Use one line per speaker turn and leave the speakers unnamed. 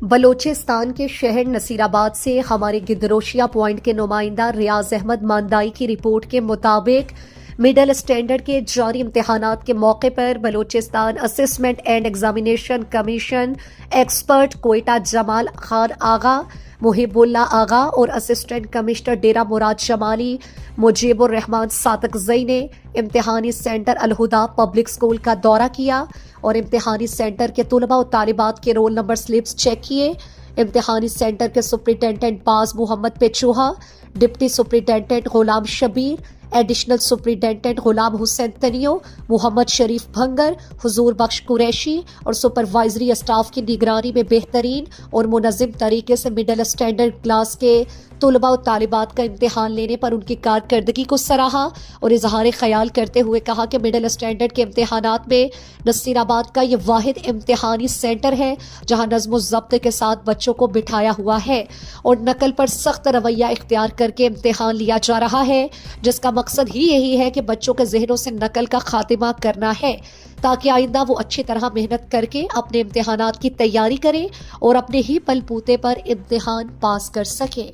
بلوچستان کے شہر نصیر آباد سے ہمارے گدروشیا پوائنٹ کے نمائندہ ریاض احمد ماندائی کی رپورٹ کے مطابق مڈل اسٹینڈرڈ کے جاری امتحانات کے موقع پر Balochistan assessment and examination commission expert Quetta Jamal Khan Agha, Mohib Ullah آغا اور اسسٹنٹ کمشنر ڈیرہ مراد شمالی مجیب الرحمان صادق زئی نے امتحانی سینٹر الہدا پبلک اسکول کا دورہ کیا اور امتحانی سینٹر کے طلباء و طالبات کے رول نمبر سلپس چیک کیے۔ امتحانی سینٹر کے سپرنٹینڈنٹ باز محمد پیچوہا، deputy superintendent Ghulam Shabbir, additional superintendent Ghulam حسین تنیو، محمد شریف بھنگر، حضور بخش قریشی اور سپروائزری اسٹاف کی نگرانی میں بہترین اور منظم طریقے سے مڈل اسٹینڈرڈ کلاس کے طلباء و طالبات کا امتحان لینے پر ان کی کارکردگی کو سراہا اور اظہار خیال کرتے ہوئے کہا کہ مڈل اسٹینڈرڈ کے امتحانات میں نصیر آباد کا یہ واحد امتحانی سینٹر ہے جہاں نظم و ضبط کے ساتھ بچوں کو بٹھایا ہوا ہے اور نقل پر سخت رویہ اختیار کر کے امتحان لیا جا رہا ہے، جس کا مقصد ہی یہی ہے کہ بچوں کے ذہنوں سے نقل کا خاتمہ کرنا ہے تاکہ آئندہ وہ اچھی طرح محنت کر کے اپنے امتحانات کی تیاری کریں اور اپنے ہی بل بوتے پر امتحان پاس کر سکیں۔